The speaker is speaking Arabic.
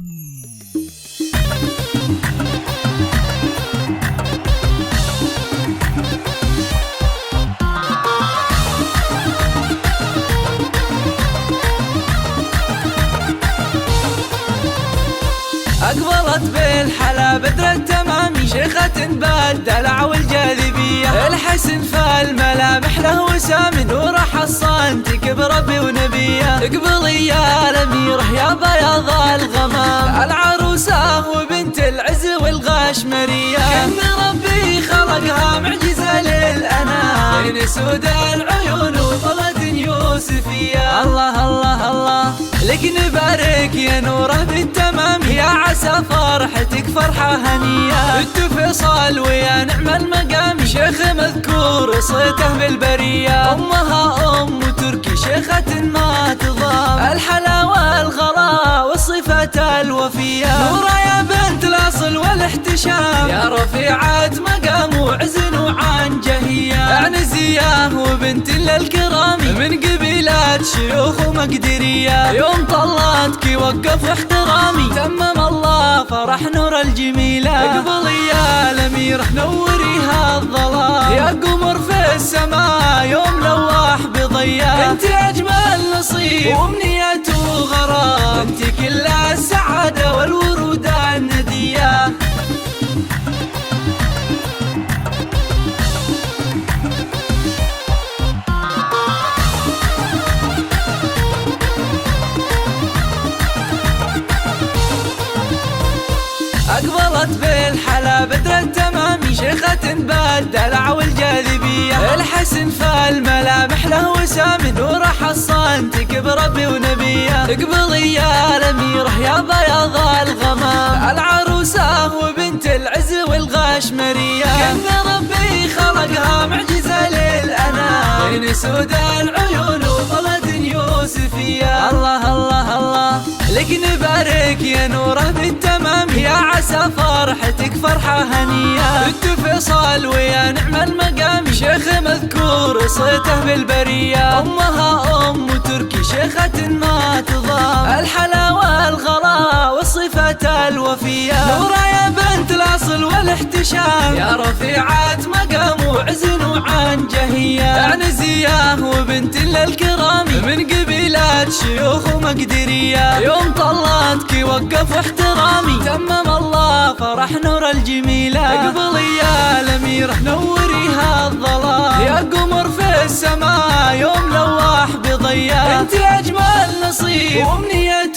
أقبلت بالحلا بدر التمامي، شيخة بالدلع والجاذبية، الحسن فالملامح له وسام، نور حصان تكبر ربي ونبيه. اقبلي يا الأميرة يا بياض الغمام، العروسة وبنت العز والغاشمرية، كن ربي خلقها معجزة للأنام، بين سود العيون وطلة يوسفية. الله الله الله لك نبارك يا نوره بالتمام، يا عسى فرحتك فرحة هنية، بنت فيصل ويا نعم المقام، شيخ مذكور صيته بالبرية، أمها أم تركي شيخة ما تضام، الحلا والغلا والصفة الوفية، نورة يا بنت الأصل والاحتشام، يا رفيعة مقام وعز وعن جهية، عنزية وبنت للكرام، من قبيلات شيوخ ومقدرية، يوم طلاتك وقف احترامي، تمم الله فرح نور الجميلة. اقبلي يا الأميرة نوريها الظلام، يا قمر في السماء يوم لواح بضياء، انت أجمل نصيب وأمنية وغرام، انت كل السعادة والورود الندية. أقبلت بالحلا بدر التمامي، شيخة بالدلع والجاذبية، الحسن فالملامح له وسام، نور حصان تكبر ربي ونبيه. اقبلي يا الأميرة يا بياض الغمام، العروسة وبنت العز والغاشمرية، كن ربي خلقها معجزة للأنام، بين سود العيون وطلة يوسفية. الله الله الله لك نبارك يا نوره بالتمام، يا عسى فرحتك فرحة هنية، بنت فيصل ويا نعم المقام، شيخ مذكور صيته بالبرية، أمها أم تركي شيخة ما تضام، الحلا والغلا والصفة الوفية، نورة يا بنت الأصل والاحتشام، يا رفيعة مقام وعز وعن جهية، عنزية وبنت للكرام، من قبيلات شيوخ ومقدرية، يوم طلاتك وقف احترامي، تمم الله فرح نور الجميلة. اقبلي يا الأميرة نوريها الظلام، يا قمر في السماء يوم لواح بضياء، انت أجمل نصيب وأمنية